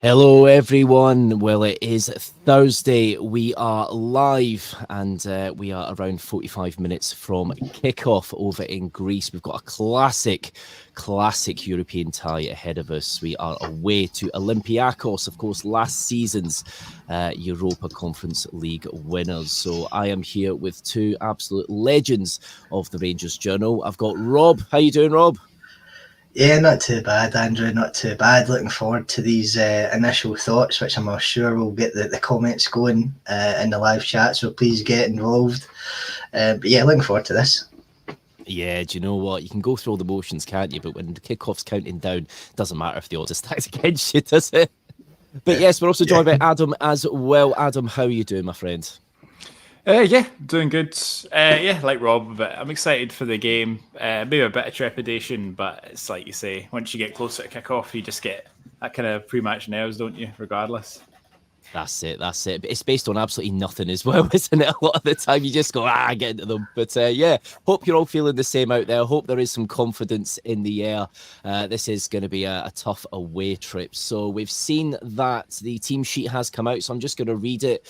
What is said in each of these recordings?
Hello, everyone. Well, it is Thursday. We are live and we are around 45 minutes from kickoff over in Greece. We've got a classic European tie ahead of us. We are away to Olympiacos, of course, last season's Europa Conference League winners. So I am here with two absolute legends of the Rangers Journal. I've got Rob. How you doing, Rob? Yeah, not too bad, Andrew. Not too bad. Looking forward to these initial thoughts, which I'm sure will get the comments going in the live chat. So please get involved. But yeah, looking forward to this. Yeah, do you know what? You can go through all the motions, can't you? But when the kickoff's counting down, it doesn't matter if the odds are stacked against you, does it? But yes, we're also joined by Adam as well. Adam, how are you doing, my friend? Yeah, doing good. Yeah, like Rob, but I'm excited for the game. Maybe a bit of trepidation, but it's like you say, once you get closer to kick-off, you just get that kind of pre-match nerves, don't you, regardless? That's it. But it's based on absolutely nothing as well, isn't it? A lot of the time you just go, get into them. But yeah, hope you're all feeling the same out there. Hope there is some confidence in the air. This is going to be a tough away trip. So we've seen that the team sheet has come out. So I'm just going to read it.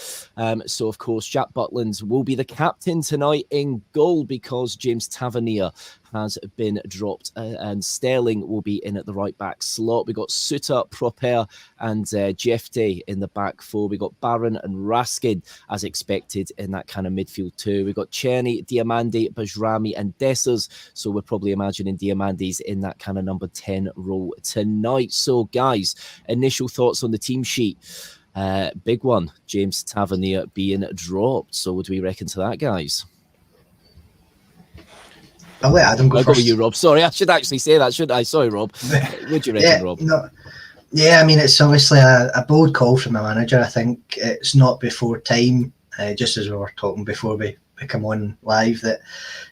So, of course, Jack Butland will be the captain tonight in goal because James Tavernier has been dropped and Sterling will be in at the right back slot. We got Suter, Proper and Jeff Day in the back four. We got Barron and Raskin as expected in that kind of midfield too. We got Czerny, Diamandi, Bajrami and Dessers. So we're probably imagining Diamandi's in that kind of number 10 role tonight. So guys, initial thoughts on the team sheet. Big one, James Tavernier being dropped. So what do we reckon to that, guys? I'll let Adam go I'll first. go with you, Rob. Sorry, I should actually say that, shouldn't I? Sorry, Rob. What do you reckon, Rob? I mean, it's obviously a bold call from the manager. I think it's not before time, just as we were talking before we come on live, that,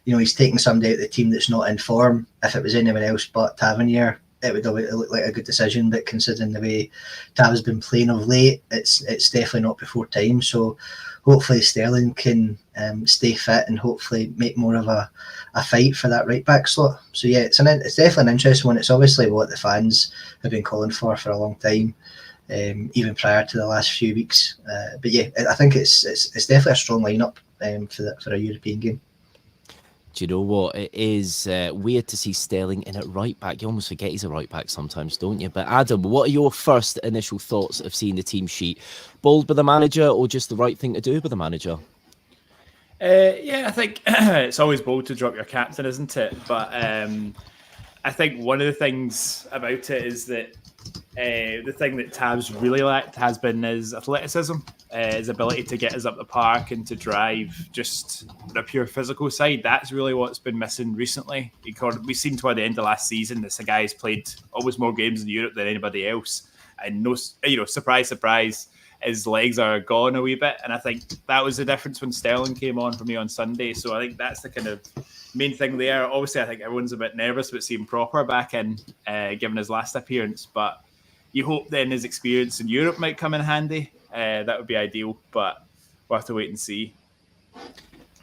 you know, he's taking somebody out of the team that's not in form. If it was anyone else but Tavernier, it would look like a good decision, but considering the way Tav has been playing of late, it's definitely not before time. So hopefully Sterling can stay fit and hopefully make more of a fight for that right back slot. So yeah, it's definitely an interesting one. It's obviously what the fans have been calling for a long time, even prior to the last few weeks. But yeah, I think it's definitely a strong lineup for a European game. Do you know what? It is weird to see Sterling in at right back. You almost forget he's a right back sometimes, don't you? But Adam, what are your first initial thoughts of seeing the team sheet? Bold by the manager or just the right thing to do by the manager? Yeah, I think it's always bold to drop your captain, isn't it? But I think one of the things about it is that the thing that Tav's really lacked has been his athleticism, his ability to get us up the park and to drive just the pure physical side. That's really what's been missing recently. We seem to, by the end of last season, this guy's played almost more games in Europe than anybody else. And surprise, his legs are gone a wee bit. And I think that was the difference when Sterling came on for me on Sunday. So I think that's the kind of main thing there. Obviously, I think everyone's a bit nervous about seeing Proper back in, given his last appearance. But you hope then his experience in Europe might come in handy. That would be ideal, but we'll have to wait and see.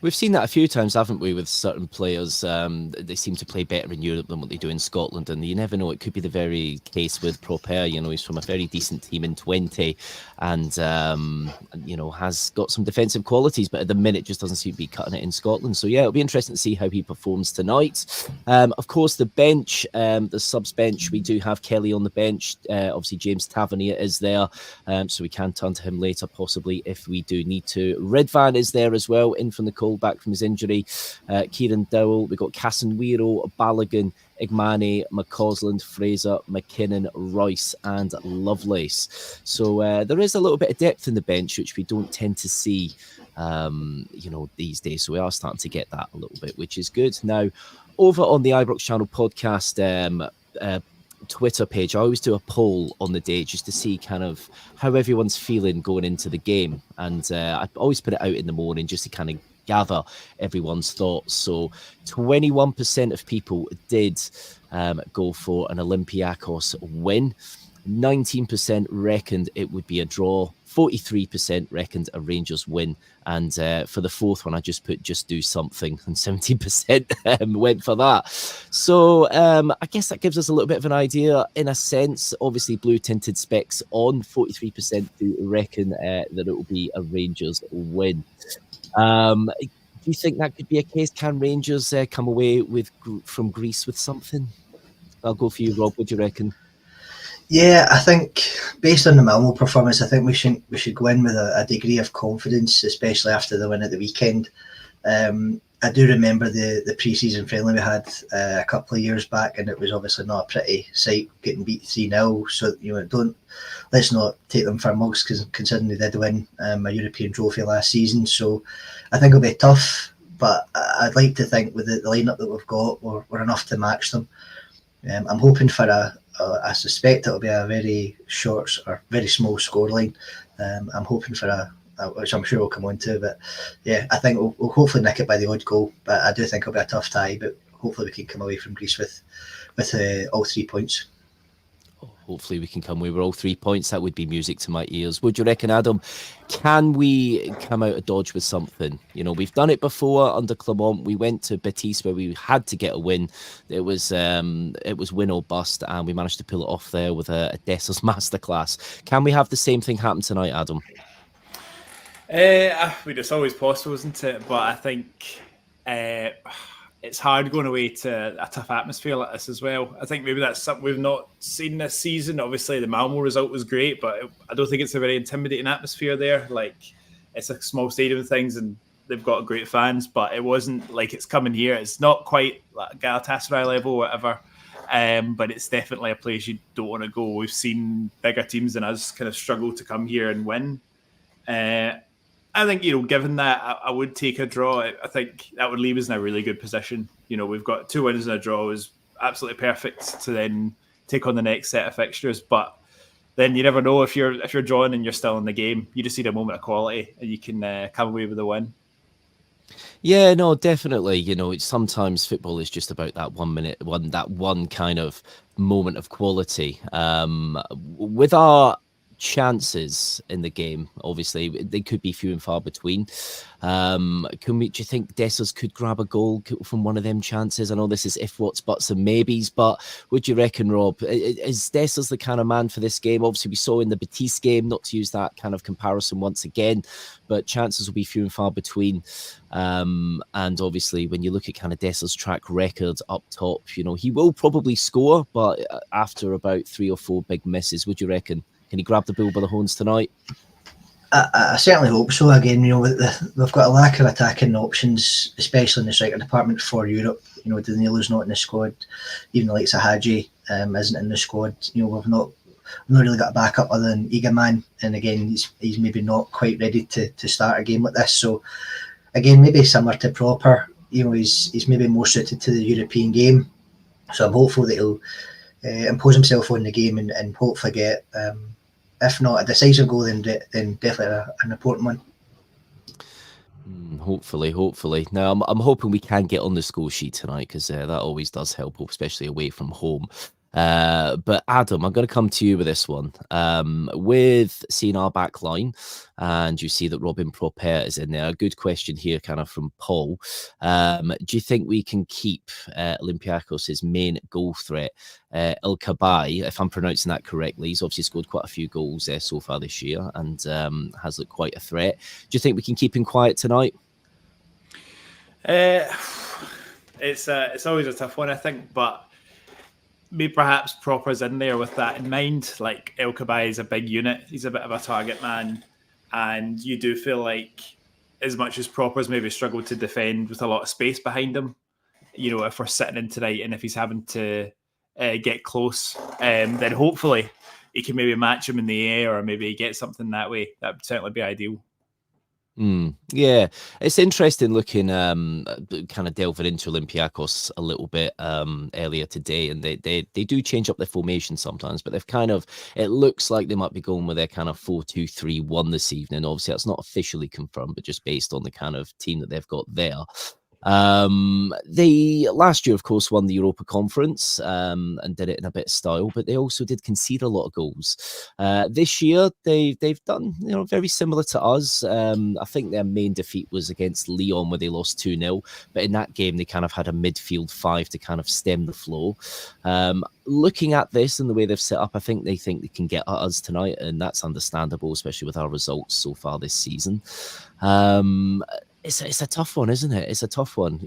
We've seen that a few times, haven't we, with certain players? They seem to play better in Europe than what they do in Scotland, and you never know. It could be the very case with Proper. You know, he's from a very decent team in 20 and, has got some defensive qualities, but at the minute just doesn't seem to be cutting it in Scotland. So, yeah, it'll be interesting to see how he performs tonight. Of course, the bench, the subs bench, we do have Kelly on the bench. Obviously, James Tavernier is there, so we can turn to him later, possibly, if we do need to. Redvan is there as well, in from the cold, back from his injury. Kieran Dowell, we've got Casemiro, Balogun, Igmane, McCausland, Fraser, McKinnon, Royce and Lovelace. So there is a little bit of depth in the bench, which we don't tend to see these days. So we are starting to get that a little bit, which is good. Now, over on the Ibrox Channel podcast Twitter page, I always do a poll on the day just to see kind of how everyone's feeling going into the game. And I always put it out in the morning just to kind of gather everyone's thoughts. So 21% of people did go for an Olympiacos win. 19% reckoned it would be a draw. 43% reckoned a Rangers win. And for the fourth one, I just put just do something. And 17% went for that. So I guess that gives us a little bit of an idea in a sense. Obviously, blue-tinted specs on. 43% do reckon that it will be a Rangers win. Do you think that could be a case? Can Rangers come away from Greece with something? I'll go for you, Rob. What do you reckon? Yeah, I think based on the Malmo performance, I think we should go in with a degree of confidence, especially after the win at the weekend. I do remember the pre-season friendly we had a couple of years back, and it was obviously not a pretty sight getting beat 3-0. So let's not take them for mugs, because considering they did win a European trophy last season. So I think it'll be tough, but I'd like to think with the lineup that we've got, we're enough to match them. I'm hoping for I suspect it'll be a very short or very small scoreline. I'm hoping for which I'm sure we'll come on to, but yeah, I think we'll hopefully nick it by the odd goal. But I do think it'll be a tough tie, but hopefully we can come away from Greece with all 3 points. Hopefully we can come away with all 3 points. That would be music to my ears. Would you reckon, Adam? Can we come out of Dodge with something? We've done it before under Clement. We went to Betis where we had to get a win. It was win or bust, and we managed to pull it off there with a Dessers masterclass. Can we have the same thing happen tonight, Adam? It's always possible, isn't it? But I think it's hard going away to a tough atmosphere like this as well. I think maybe that's something we've not seen this season. Obviously, the Malmo result was great, but I don't think it's a very intimidating atmosphere there. Like, it's a small stadium and things, and they've got great fans, but it wasn't like it's coming here. It's not quite like Galatasaray level or whatever, but it's definitely a place you don't want to go. We've seen bigger teams than us kind of struggle to come here and win. I think, given that, I would take a draw. I think that would leave us in a really good position. We've got 2 wins and a draw is absolutely perfect to then take on the next set of fixtures. But then you never know if you're drawing and you're still in the game. You just need a moment of quality and you can come away with a win. Yeah, no, definitely. Sometimes football is just about that 1 minute, that one kind of moment of quality. With our chances in the game, obviously they could be few and far between. Do you think Dessers could grab a goal from one of them chances? I know this is if, whats, buts and maybes, but would you reckon, Rob, is Dessers the kind of man for this game? Obviously we saw in the Betis game, not to use that kind of comparison once again, but chances will be few and far between. And obviously when you look at kind of Dessers' track record up top, he will probably score, but after about 3 or 4 big misses. Would you reckon? Can he grab the bull by the horns tonight? I certainly hope so. Again, we've got a lack of attacking options, especially in the striker department for Europe. Danilo's not in the squad. Even the likes of Hadji isn't in the squad. We've not really got a backup other than Egaman. And again, he's maybe not quite ready to start a game like this. So again, maybe similar to Proper, he's maybe more suited to the European game. So I'm hopeful that he'll impose himself on the game and hopefully get, if not a decisive goal, then definitely an important one. Hopefully. Now, I'm hoping we can get on the score sheet tonight, because that always does help, especially away from home. But Adam, I'm going to come to you with this one. With seeing our back line, and you see that Robin Proper is in there. A good question here, kind of from Paul. Do you think we can keep Olympiacos' main goal threat, El Kabay, if I'm pronouncing that correctly? He's obviously scored quite a few goals so far this year, and has looked quite a threat. Do you think we can keep him quiet tonight? It's always a tough one, I think, but maybe perhaps Proper's in there with that in mind. Like, El Kabay is a big unit. He's a bit of a target man. And you do feel like, as much as Proper's maybe struggled to defend with a lot of space behind him, if we're sitting in tonight and if he's having to get close, then hopefully he can maybe match him in the air or maybe get something that way. That would certainly be ideal. Yeah, it's interesting looking, kind of delving into Olympiacos a little bit earlier today, and they do change up their formation sometimes, but they've kind of, it looks like they might be going with their kind of 4-2-3-1 this evening. Obviously, that's not officially confirmed, but just based on the kind of team that they've got there. They last year, of course, won the Europa Conference and did it in a bit of style, but they also did concede a lot of goals. This year, they've done very similar to us. I think their main defeat was against Lyon, where they lost 2-0. But in that game, they kind of had a midfield five to kind of stem the flow. Looking at this and the way they've set up, I think they can get at us tonight, and that's understandable, especially with our results so far this season. It's a tough one, isn't it? It's a tough one.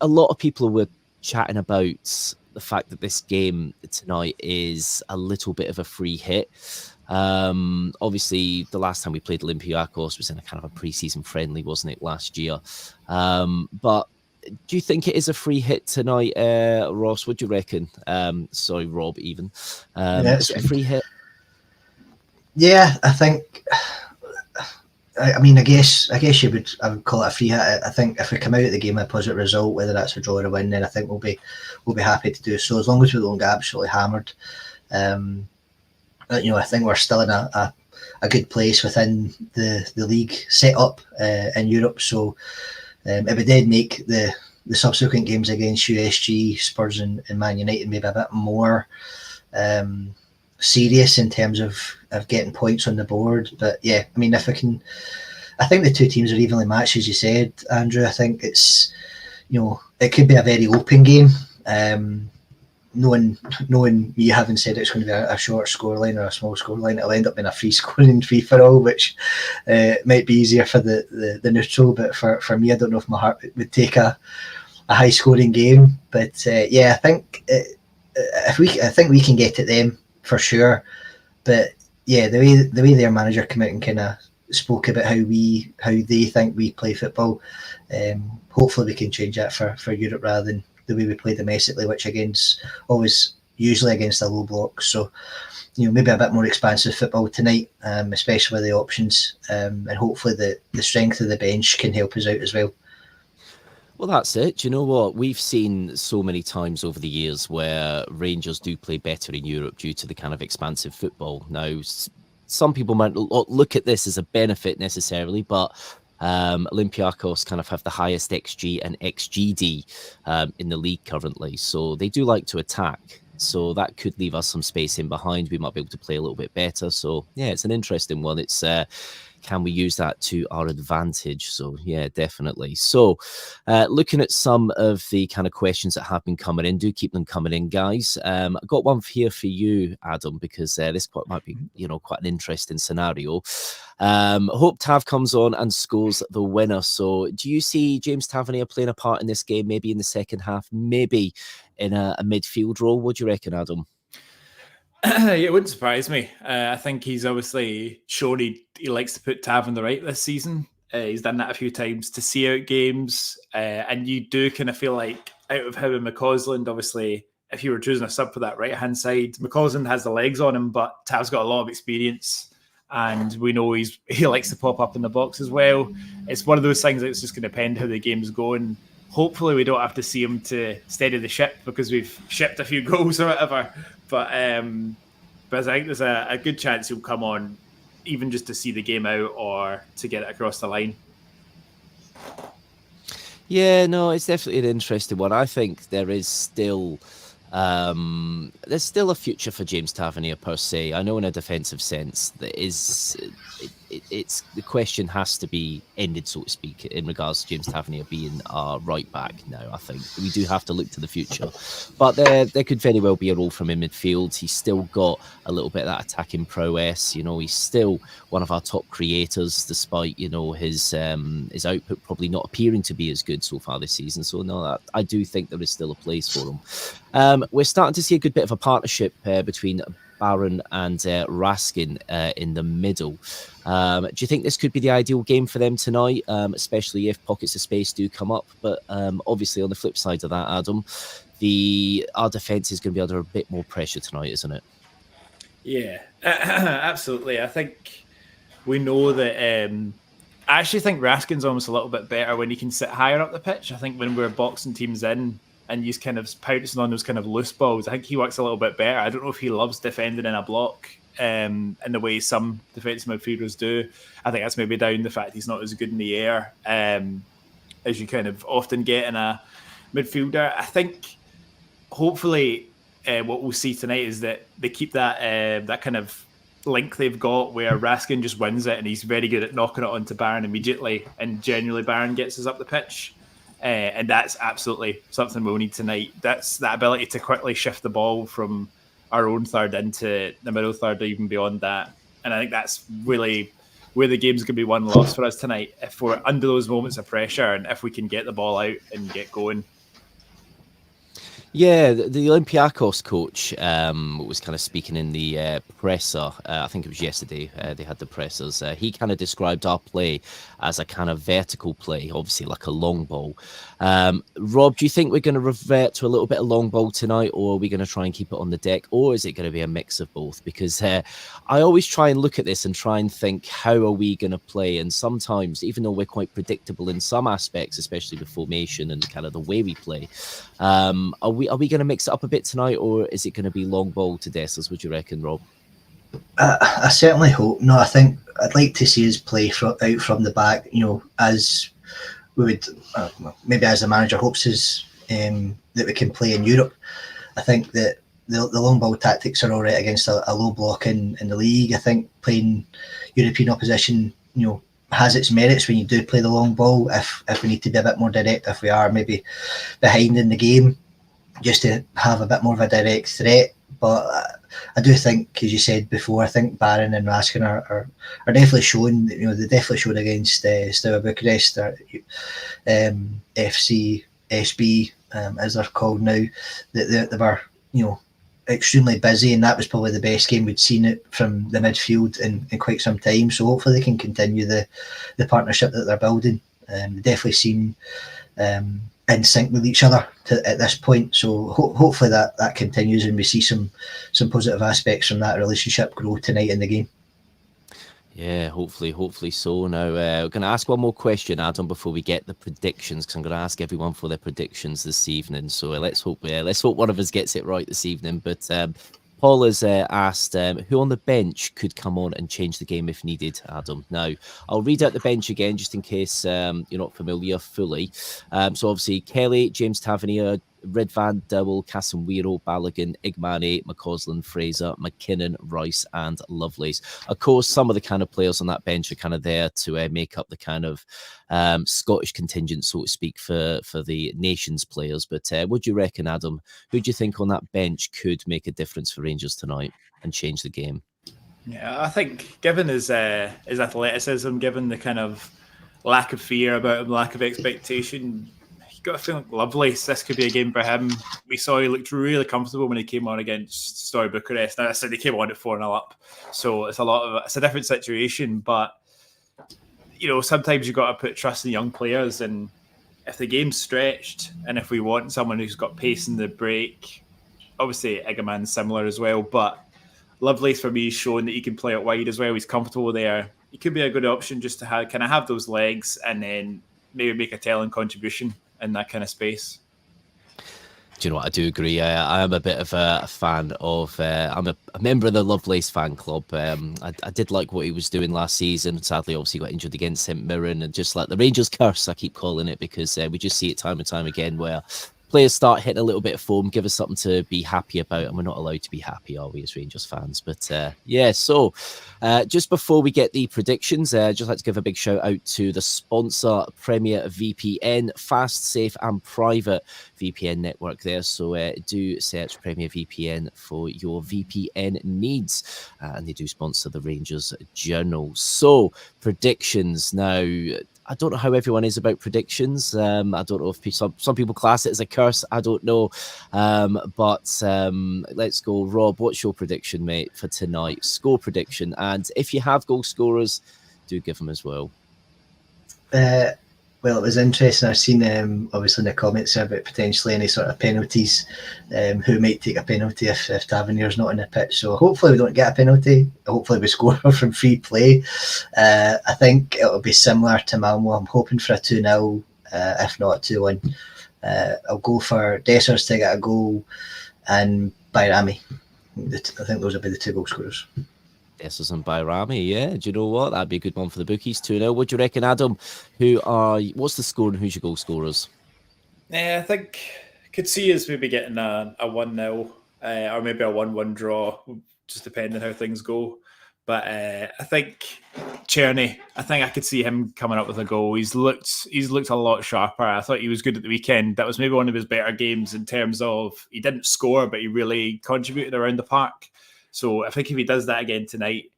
A lot of people were chatting about the fact that this game tonight is a little bit of a free hit. Obviously, the last time we played Olympiacos was in a kind of a pre-season friendly, wasn't it, last year? But do you think it is a free hit tonight, Ross? What do you reckon? Sorry, Rob, even. Is it a free hit? Yeah, I think... I mean, I guess I would call it a free hit. I think if we come out of the game with a positive result, whether that's a draw or a win, then I think we'll be happy to do so, as long as we don't get absolutely hammered. I think we're still in a good place within the league set up in Europe. So if we did make the subsequent games against USG, Spurs, and Man United maybe a bit more serious in terms of getting points on the board. But yeah, I mean, I think the two teams are evenly matched, as you said, Andrew. I think it's, it could be a very open game. Knowing me having said it's going to be a short scoreline or a small scoreline, it'll end up being a free scoring free for all, which might be easier for the neutral. But for me, I don't know if my heart would take a high scoring game. But yeah, I think we can get at them for sure. But yeah, the way their manager came out and kind of spoke about how they think we play football, hopefully we can change that for Europe rather than the way we play domestically, which usually against the low blocks. So maybe a bit more expansive football tonight, especially with the options, and hopefully the strength of the bench can help us out as well. Well, that's it. Do you know what? We've seen so many times over the years where Rangers do play better in Europe due to the kind of expansive football. Now, some people might look at this as a benefit necessarily, but Olympiacos kind of have the highest XG and XGD in the league currently. So they do like to attack. So that could leave us some space in behind. We might be able to play a little bit better. So yeah, it's an interesting one. It's can we use that to our advantage? So yeah, definitely. So looking at some of the kind of questions that have been coming in, do keep them coming in, guys. I've got one here for you, Adam, because this might be quite an interesting scenario. Hope Tav comes on and scores the winner. So do you see James Tavernier playing a part in this game, maybe in the second half, maybe in a midfield role? What do you reckon, Adam? It wouldn't surprise me. I think he's obviously shown he likes to put Tav on the right this season. He's done that a few times to see out games. And you do kind of feel like out of him and McCausland, obviously, if you were choosing a sub for that right-hand side, McCausland has the legs on him, but Tav's got a lot of experience. And we know he likes to pop up in the box as well. It's one of those things that's just going to depend how the game's going. Hopefully we don't have to see him to steady the ship because we've shipped a few goals or whatever. But I think there's a good chance he'll come on even just to see the game out or to get it across the line. Yeah, no, it's definitely an interesting one. I think there is still there's still a future for James Tavernier per se. I know in a defensive sense that it's the question has to be ended, so to speak, in regards to James Tavernier being our right back now. I think we do have to look to the future, but there could very well be a role from him in midfield. He's still got a little bit of that attacking prowess. He's still one of our top creators, despite his output probably not appearing to be as good so far this season. So no, I do think there is still a place for him. We're starting to see a good bit of a partnership between Barron and Raskin in the middle. Do you think this could be the ideal game for them tonight, especially if pockets of space do come up? But obviously on the flip side of that, Adam, our defence is going to be under a bit more pressure tonight, isn't it? Yeah, absolutely. I think we know that I actually think Raskin's almost a little bit better when he can sit higher up the pitch. I think when we're boxing teams in and he's kind of pouncing on those kind of loose balls, I think he works a little bit better. I don't know if he loves defending in a block in the way some defensive midfielders do. I think that's maybe down the fact he's not as good in the air. as you kind of often get in a midfielder. I think hopefully what we'll see tonight is that they keep that kind of link they've got where Raskin just wins it and he's very good at knocking it onto Barron immediately, and generally Barron gets us up the pitch. And that's absolutely something we'll need tonight. That's that ability to quickly shift the ball from our own third into the middle third or even beyond that. And I think that's really where the game's going to be won and lost for us tonight. If we're under those moments of pressure and if we can get the ball out and get going. Yeah, the Olympiacos coach was kind of speaking in the presser. I think it was yesterday. They had the pressers. He kind of described our play as a kind of vertical play, obviously like a long ball. Rob, do you think we're going to revert to a little bit of long ball tonight, or are we going to try and keep it on the deck, or is it going to be a mix of both? Because I always try and look at this and try and think, how are we going to play? And sometimes, even though we're quite predictable in some aspects, especially with formation and kind of the way we play, are we going to mix it up a bit tonight, or is it going to be long ball to Dessers? Would you reckon, Rob? I certainly hope. No, I think I'd like to see us play out from the back. You know, as we would maybe as the manager hopes is that we can play in Europe. I think that the long ball tactics are all right against a low block in the league. I think playing European opposition, you know, has its merits when you do play the long ball. If we need to be a bit more direct, if we are maybe behind in the game, just to have a bit more of a direct threat. But I do think, as you said before, I think Barron and Raskin are definitely showing. You know, they definitely showed against Steaua Bucharest, or FC SB as they're called now, that they were, you know, extremely busy, and that was probably the best game we'd seen it from the midfield in quite some time. So hopefully they can continue the partnership that they're building. They definitely seem in sync with each other at this point. So hopefully that continues and we see some positive aspects from that relationship grow tonight in the game. Yeah, hopefully so. Now, we're going to ask one more question, Adam, before we get the predictions, because I'm going to ask everyone for their predictions this evening. So let's hope one of us gets it right this evening. But Paul has asked who on the bench could come on and change the game if needed, Adam. Now, I'll read out the bench again just in case you're not familiar fully. So obviously, Kelly, James Tavernier, Redvan, Dowell, Casemiro, Balogun, Igmane, McCausland, Fraser, McKinnon, Rice, and Lovelace. Of course, some of the kind of players on that bench are kind of there to make up the kind of Scottish contingent, so to speak, for the nations players. But what do you reckon, Adam? Who do you think on that bench could make a difference for Rangers tonight and change the game? Yeah, I think given his athleticism, given the kind of lack of fear about him, lack of expectation, got a feeling Lovelace, this could be a game for him. We saw he looked really comfortable when he came on against Steaua Bucharest. Now I said he came on at 4-0 up, so it's a different situation. But you know, sometimes you got to put trust in young players, and if the game's stretched, and if we want someone who's got pace in the break, obviously Egerman's similar as well. But Lovelace for me is showing that he can play it wide as well. He's comfortable there. He could be a good option just to have those legs and then maybe make a telling contribution in that kind of space. Do you know what? I do agree. I am a bit of a fan of. I'm a member of the Lovelace fan club. I did like what he was doing last season. Sadly, obviously, got injured against St Mirren, and just like the Rangers curse, I keep calling it, because we just see it time and time again where players start hitting a little bit of form, give us something to be happy about, and we're not allowed to be happy, are we, as Rangers fans? But yeah, so just before we get the predictions, just like to give a big shout out to the sponsor, Premier VPN, fast, safe, and private VPN network there. So do search Premier VPN for your VPN needs, and they do sponsor the Rangers Journal. So predictions now. I don't know how everyone is about predictions. I don't know if some people class it as a curse. I don't know. But let's go. Rob, what's your prediction, mate, for tonight? Score prediction. And if you have goal scorers, do give them as well. Well, it was interesting. I've seen, obviously, in the comments about potentially any sort of penalties. Who might take a penalty if Tavernier's not in the pitch? So hopefully we don't get a penalty. Hopefully we score from free play. I think it'll be similar to Malmo. I'm hoping for a 2-0, if not 2-1. I'll go for Dessers to get a goal and Bayrami. I think those will be the two goal scorers. Dessers and Bayrami, yeah. Do you know what? That'd be a good one for the bookies, 2-0. What do you reckon, Adam? What's the score and who's your goal scorers? I think could see us maybe getting a 1-0 or maybe a 1-1 draw, just depending how things go. But I think Czerny, I think I could see him coming up with a goal. He's looked a lot sharper. I thought he was good at the weekend. That was maybe one of his better games in terms of he didn't score, but he really contributed around the park. So I think if he does that again tonight,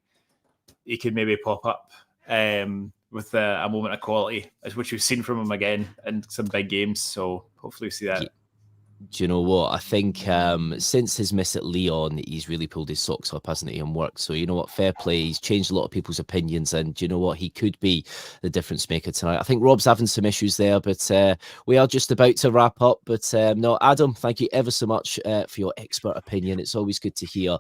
he could maybe pop up with a moment of quality, which we've seen from him again in some big games. So hopefully we see that. Do you know what? I think since his miss at Lyon, he's really pulled his socks up, hasn't he, and worked. So, you know what? Fair play. He's changed a lot of people's opinions. And do you know what? He could be the difference maker tonight. I think Rob's having some issues there, but we are just about to wrap up. But no, Adam, thank you ever so much for your expert opinion. It's always good to hear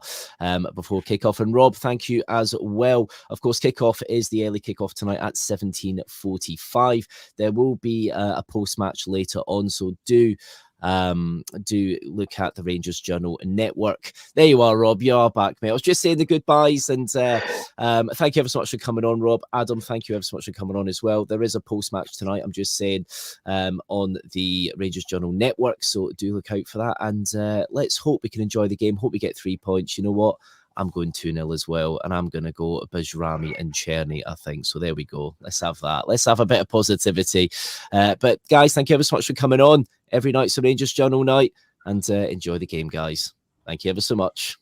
before kickoff. And Rob, thank you as well. Of course, kickoff is the early kickoff tonight at 17:45. There will be a post-match later on. So do look at the Rangers Journal Network. There you are, Rob. You are back, mate. I was just saying the goodbyes, and thank you ever so much for coming on, Rob. Adam, thank you ever so much for coming on as well. There is a post-match tonight, I'm just saying, on the Rangers Journal Network, so do look out for that, and let's hope we can enjoy the game. Hope we get 3 points. You know what? I'm going 2-0 as well, and I'm going to go Bajrami and Czerny, I think. So there we go. Let's have that. Let's have a bit of positivity. But guys, thank you ever so much for coming on. Every night's a Rangers Journal night, and enjoy the game, guys. Thank you ever so much.